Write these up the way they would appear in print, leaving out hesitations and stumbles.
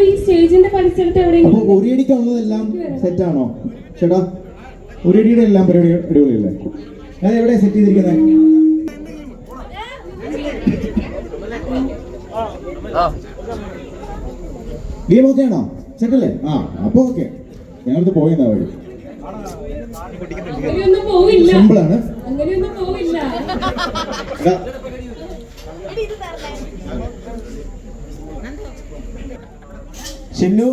ഈ സ്റ്റേജിന്റെ പരിസരത്ത് ഒരടിക്കുള്ളതെല്ലാം സെറ്റാണോ ചേട്ടാ? ഒരടിയുടെ എല്ലാം പരിപാടി അടിപൊളിയല്ലേ? അത് എവിടെ സെറ്റ് ചെയ്തിരിക്കുന്നത്? ഗെയിം ഓക്കെ ആണോ? സെറ്റല്ലേ? ആ അപ്പൊ ഓക്കെ. ഞങ്ങൾക്ക് പോയിന്നാ വഴി. സിമ്പിൾ ആണ്. ഷിന്നു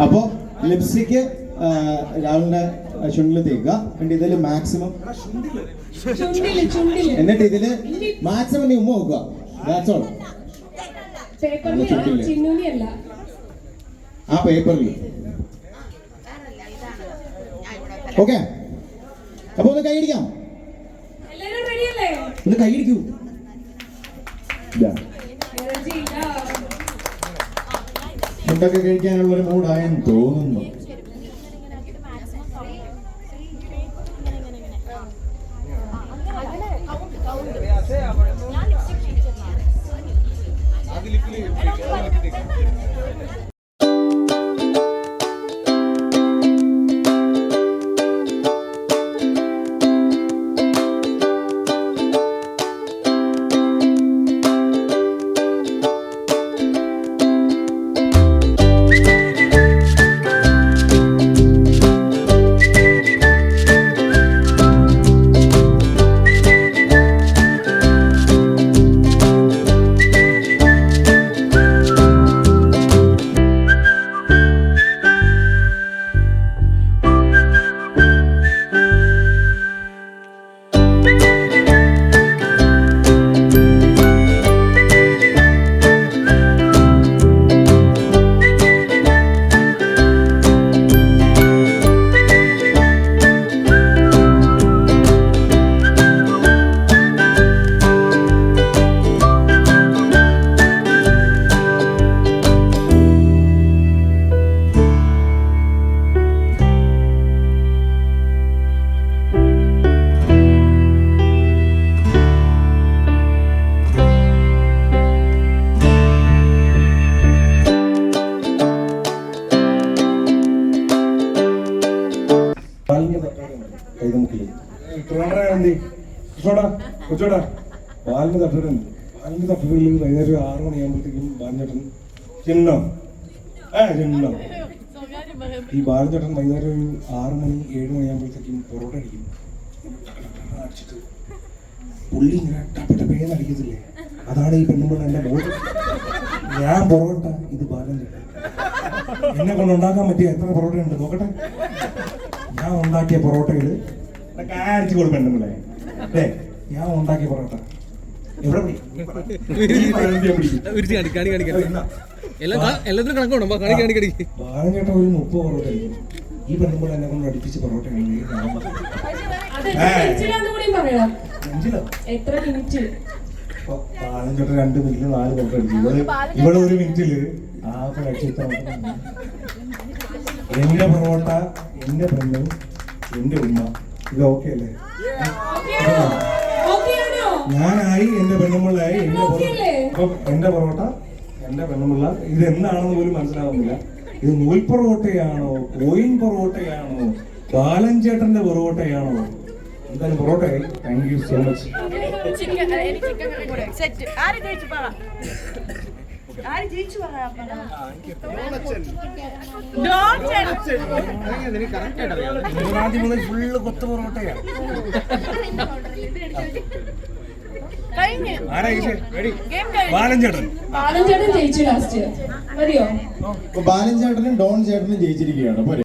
അപ്പോ ലിപ്സ്റ്റിക്ക് രാവിലെ ചുണ്ടിൽ തേക്കുക. എന്നിട്ട് ഇതില് മാക്സിമം എന്നിട്ട് ഇതില് മാക്സിമം നീ ഉമ്മ നോക്കുക. That's all. ആ പേപ്പറിൽ ഓക്കെ. അപ്പൊ ഒന്ന് കൈയടിക്കാം. ഒന്ന് കൈയടിക്കൂ. ഫുഡൊക്കെ കഴിക്കാനുള്ളൊരു മൂഡായെന്ന് തോന്നുന്നു. പാലിന് തട്ടുന്നുണ്ട്. പാലിന് തട്ടുകളിൽ വൈകുന്നേരം 6 മണിയാകുമ്പോഴത്തേക്കും ബാലഞ്ചേട്ടൻ ചിഹ്നം ഈ ബാലഞ്ചേട്ടൻ വൈകുന്നേരം ഒരു 6 മണി 7 മണിയാകുമ്പോഴത്തേക്കും പൊറോട്ട അടിക്കും. അടിച്ചിട്ട് പുള്ളി ഇങ്ങനെ ടപ്പേന്ന് അടിക്കത്തില്ലേ? അതാണ് ഈ പെണ്ണുമ്പോൾ എൻ്റെ ബോധം. ഞാൻ പൊറോട്ട, ഇത് ബാലഞ്ചേട്ടൻ. എന്നെ കൊണ്ട് ഉണ്ടാക്കാൻ പറ്റിയ എത്ര പൊറോട്ട ഉണ്ട് നോക്കട്ടെ. ഞാൻ ഉണ്ടാക്കിയ പൊറോട്ടകൾ അടിച്ചു കൊടുക്കും പെണ്ണുങ്ങളെ. അല്ലേ? ഞാൻ ഉണ്ടാക്കിയ പൊറോട്ട എവിടെ ബാലഞ്ചേട്ടൻ ഒരു 30 പൊറോട്ട അടിക്കും. ഈ പെണ്ണുമ്പോൾ എന്നെ കൊണ്ട് അടുപ്പിച്ച് പൊറോട്ട ബാലഞ്ചേട്ടൻ 2 മിനിറ്റിൽ 4 പൊറോട്ട അടിക്കും. ഇവിടെ 1 മിനിറ്റില് എന്റെ പൊറോട്ട, എന്റെ പെണ്ണ്, എന്റെ ഉമ്മ. ഇത് ഓക്കെ അല്ലേ? ഞാനായി, എന്റെ പെണ്ണുമ്പിള്ളായി. എന്റെ പൊറോട്ട, എന്റെ പെണ്ണുമ്പിള്ള. ഇത് എന്താണെന്ന് പോലും മനസ്സിലാവുന്നില്ല. ഇത് നൂൽ പൊറോട്ടയാണോ, കോയിൻ പൊറോട്ടയാണോ, ബാലഞ്ചേട്ടന്റെ പൊറോട്ടയാണോ? എന്തായാലും പൊറോട്ടയായി. Thank you so much. ഫുള്ള് കൊത്തു പൊറോട്ടയാണ്. ബാലഞ്ചേട്ടനും ഡോൺ ചേട്ടനും ജയിച്ചിരിക്കുകയാണ്.